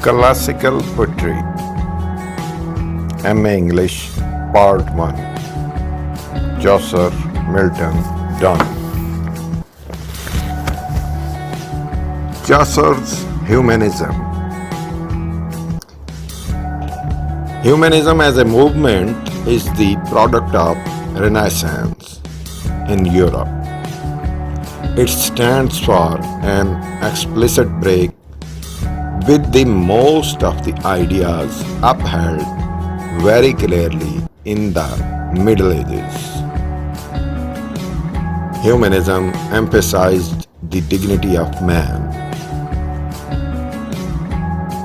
Classical Poetry, MA English, Part 1. Chaucer, Milton, Donne. Chaucer's Humanism. Humanism as a movement is the product of Renaissance in Europe. It stands for an explicit break with the most of the ideas upheld very clearly in the Middle Ages. Humanism emphasized the dignity of man.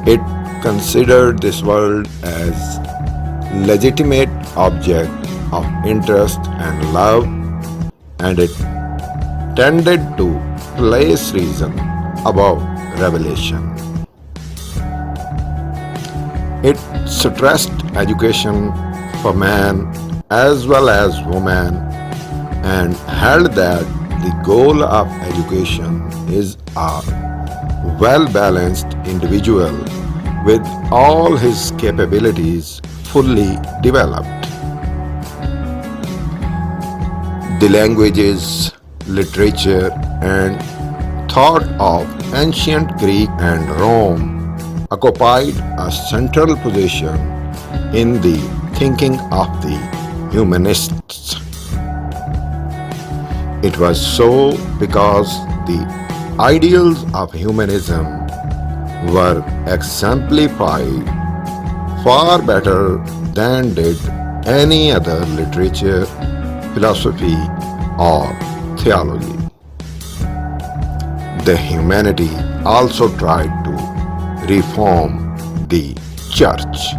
It considered this world as legitimate object of interest and love, and it tended to place reason above revelation. It stressed education for man as well as woman and held that the goal of education is a well-balanced individual with all his capabilities fully developed. The languages, literature, and thought of ancient Greek and Rome occupied a central position in the thinking of the humanists. It was so because the ideals of humanism were exemplified far better than did any other literature, philosophy, or theology. The humanity also tried to reform the church.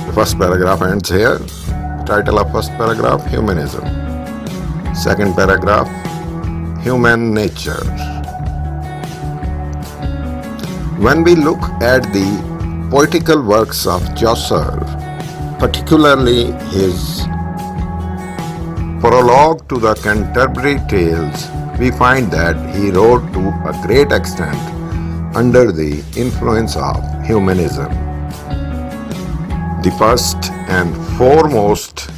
The first paragraph ends here. The title of first paragraph, Humanism. Second paragraph, Human Nature. When we look at the poetical works of Chaucer, particularly his prologue to the Canterbury Tales, we find that he wrote to a great extent under the influence of humanism. The first and foremost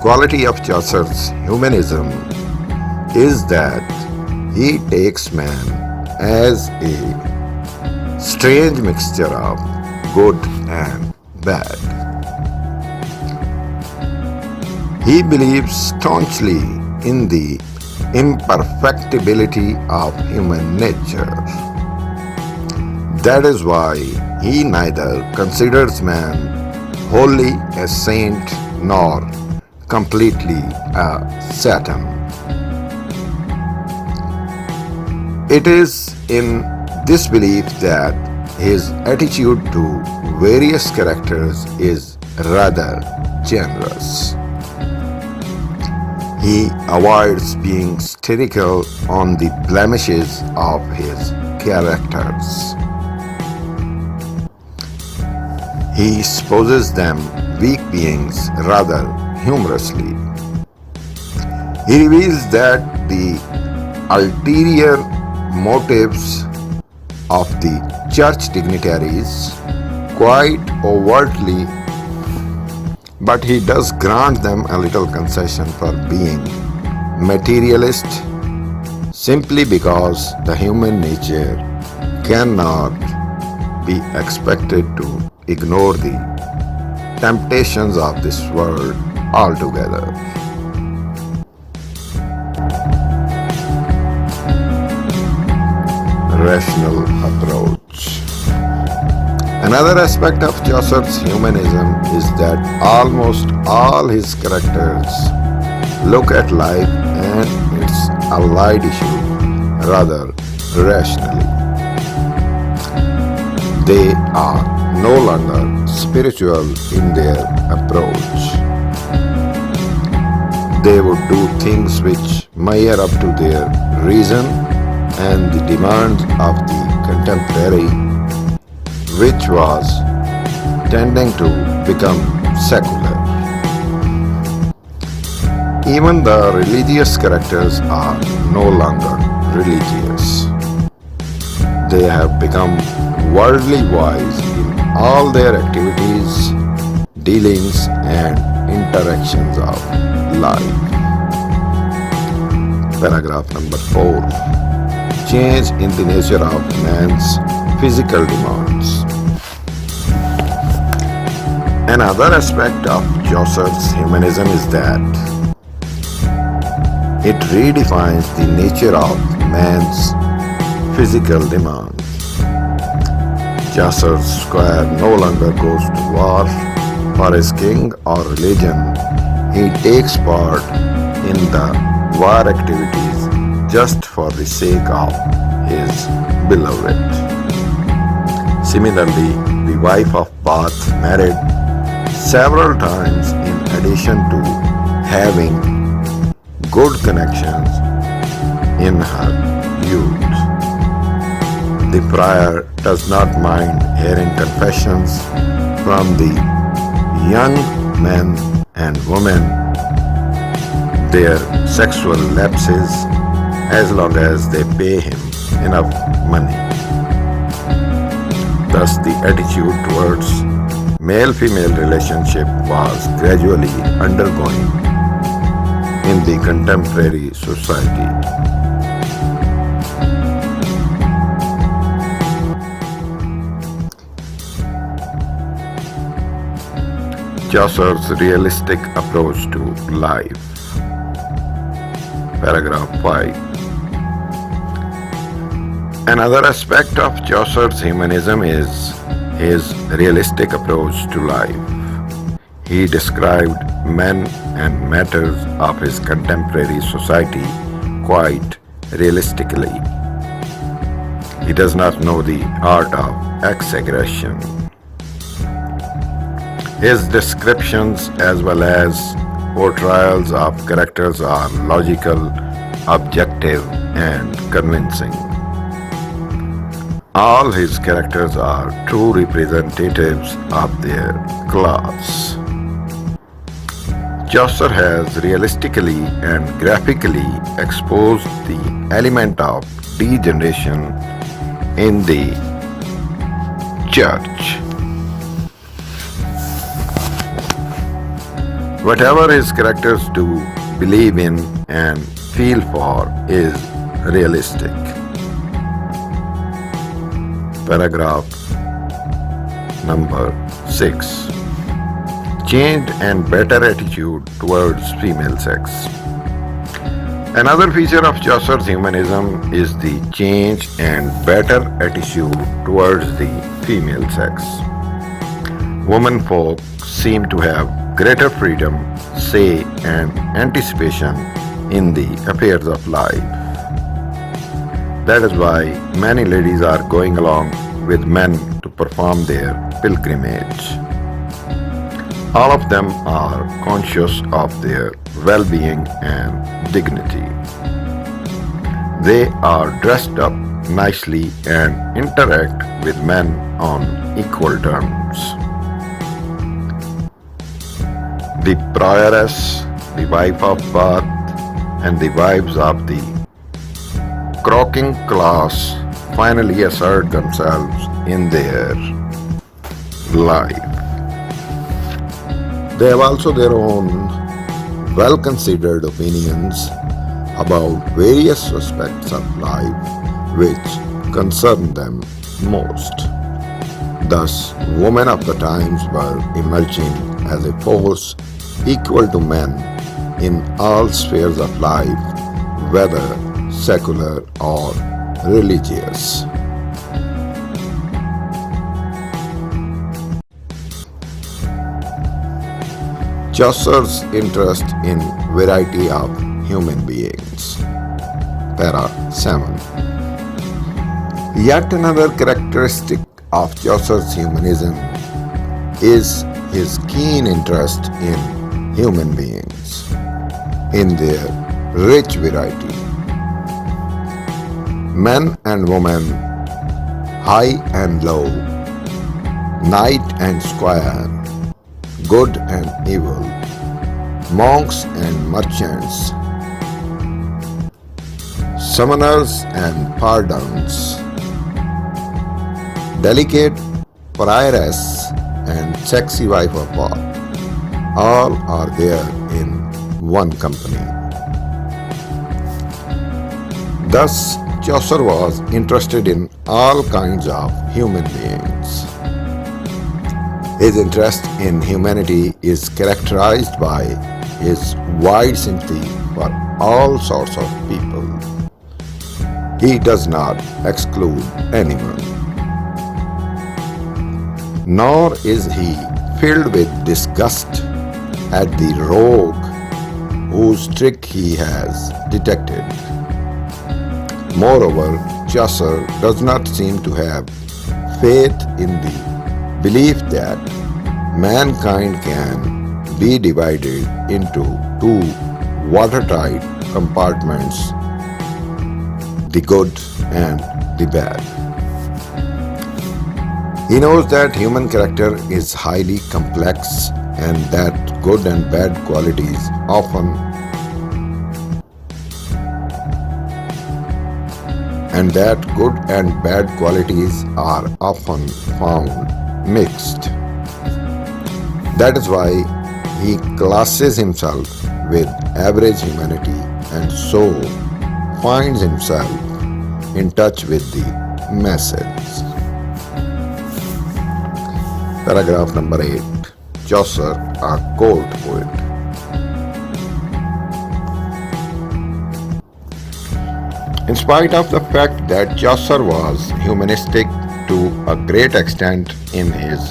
quality of Chaucer's humanism is that he takes man as a strange mixture of good and bad. He believes staunchly in the imperfectibility of human nature. That is why he neither considers man wholly a saint nor completely a Satan. It is in this belief that his attitude to various characters is rather generous. He avoids being satirical on the blemishes of his characters. He supposes them weak beings rather humorously. He reveals that the ulterior motives of the church dignitaries quite overtly, but he does grant them a little concession for being materialist simply because the human nature cannot be expected to ignore the temptations of this world altogether. Rational approach. Another aspect of Chaucer's humanism is that almost all his characters look at life and its allied issues rather rationally. They are no longer spiritual in their approach. They would do things which measure up to their reason and the demands of the contemporary, which was tending to become secular. Even the religious characters are no longer religious. they have become worldly wise in all their activities, dealings, and interactions of life. Paragraph number 4. Change in the nature of man's physical demands. Another aspect of Chaucer's humanism is that it redefines the nature of man's physical demands. Chaucer's squire no longer goes to war for his king or religion. He takes part in the war activities just for the sake of his beloved. Similarly, the wife of Bath married several times in addition to having good connections in her youth. The prior does not mind hearing confessions from the young men and women, their sexual lapses, as long as they pay him enough money. Thus, the attitude towards male-female relationship was gradually undergoing in the contemporary society. Chaucer's realistic approach to life. Paragraph 5. Another aspect of Chaucer's humanism is his realistic approach to life. He described men and matters of his contemporary society quite realistically. He does not know the art of exaggeration. His descriptions as well as portrayals of characters are logical, objective, and convincing. All his characters are true representatives of their class. Chaucer has realistically and graphically exposed the element of degeneration in the church. Whatever his characters do, believe in, and feel for is realistic. Paragraph number 6. Changed and better attitude towards female sex. Another feature of Chaucer's humanism is the changed and better attitude towards the female sex. Women folk seem to have greater freedom, say, and anticipation in the affairs of life. That is why many ladies are going along with men to perform their pilgrimage. All of them are conscious of their well-being and dignity. They are dressed up nicely and interact with men on equal terms. The prioress, the wife of Bath, and the wives of the croaking class finally assert themselves in their life. They have also their own well-considered opinions about various aspects of life which concern them most. Thus, women of the times were emerging as a force equal to men in all spheres of life, whether secular or religious. Chaucer's interest in variety of human beings. Para 7. Yet another characteristic of Chaucer's humanism is his keen interest in human beings, in their rich variety. Men and women, high and low, knight and squire, good and evil, monks and merchants, summoners and pardons, delicate prioress and sexy wife of Paul. All are there in one company. Thus, Chaucer was interested in all kinds of human beings. His interest in humanity is characterized by his wide sympathy for all sorts of people. He does not exclude anyone. Nor is he filled with disgust at the rogue whose trick he has detected. Moreover, Chaucer does not seem to have faith in the belief that mankind can be divided into two watertight compartments, the good and the bad. He knows that human character is highly complex and that good and bad qualities are often found mixed. That is why he classes himself with average humanity and so finds himself in touch with the masses. Paragraph number 8. Chaucer, a court poet. In spite of the fact that Chaucer was humanistic to a great extent in his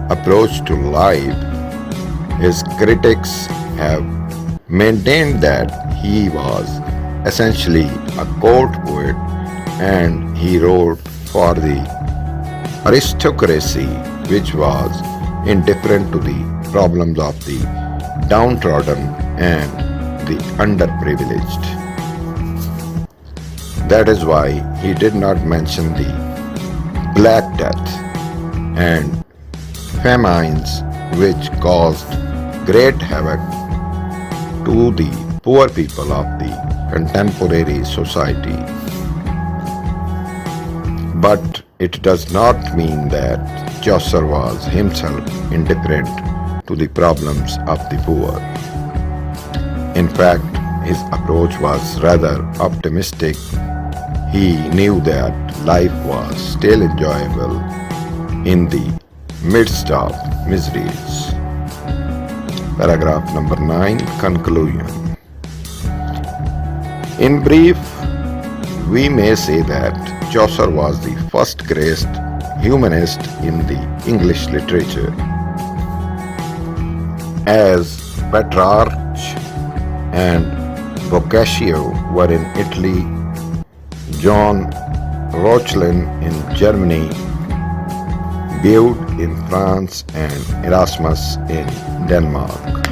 approach to life, his critics have maintained that he was essentially a court poet and he wrote for the aristocracy, which was indifferent to the problems of the downtrodden and the underprivileged. That is why he did not mention the Black Death and famines which caused great havoc to the poor people of the contemporary society. But it does not mean that Chaucer was himself indifferent to the problems of the poor. In fact, his approach was rather optimistic. He knew that life was still enjoyable in the midst of miseries. Paragraph number 9. Conclusion. In brief, we may say that Chaucer was the first great humanist in the English literature. As Petrarch and Boccaccio were in Italy, John Rochlin in Germany, Beude in France, and Erasmus in Denmark.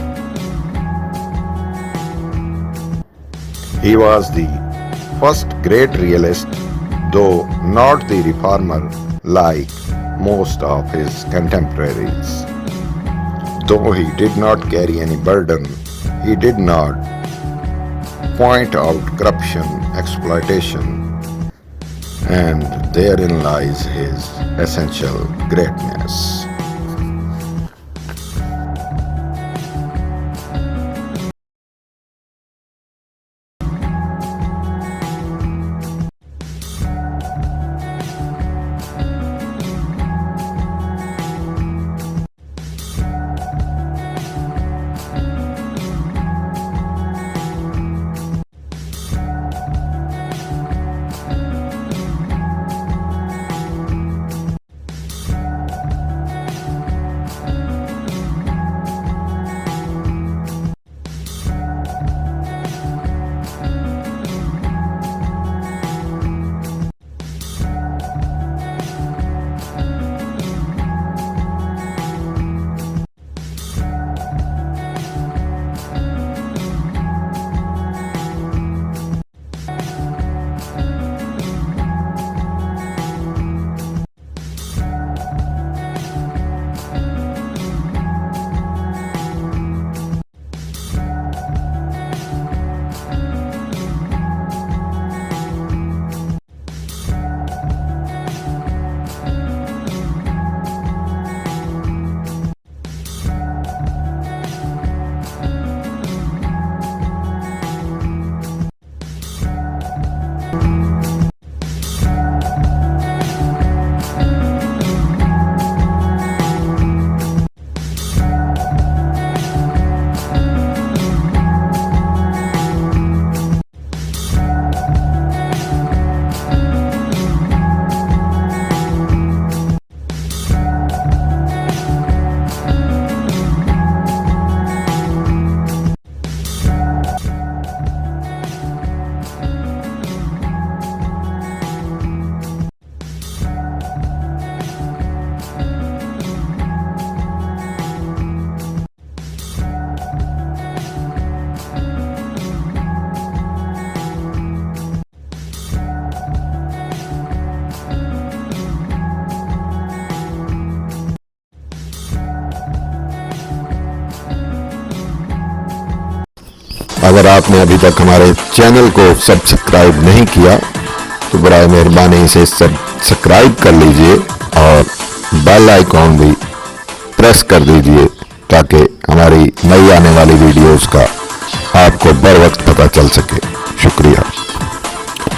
He was the first great realist, though not the reformer like most of his contemporaries. Though he did not carry any burden, he did not point out corruption, exploitation, and therein lies his essential greatness. अगर आपने अभी तक हमारे channel को subscribe नहीं किया तो बराए मेहरबानी इसे सब्सक्राइब कर लीजिए और बेल आइकॉन भी प्रेस कर दीजिए ताकि हमारी नई आने वाली वीडियोस का आपको बर वक्त पता चल सके। शुक्रिया।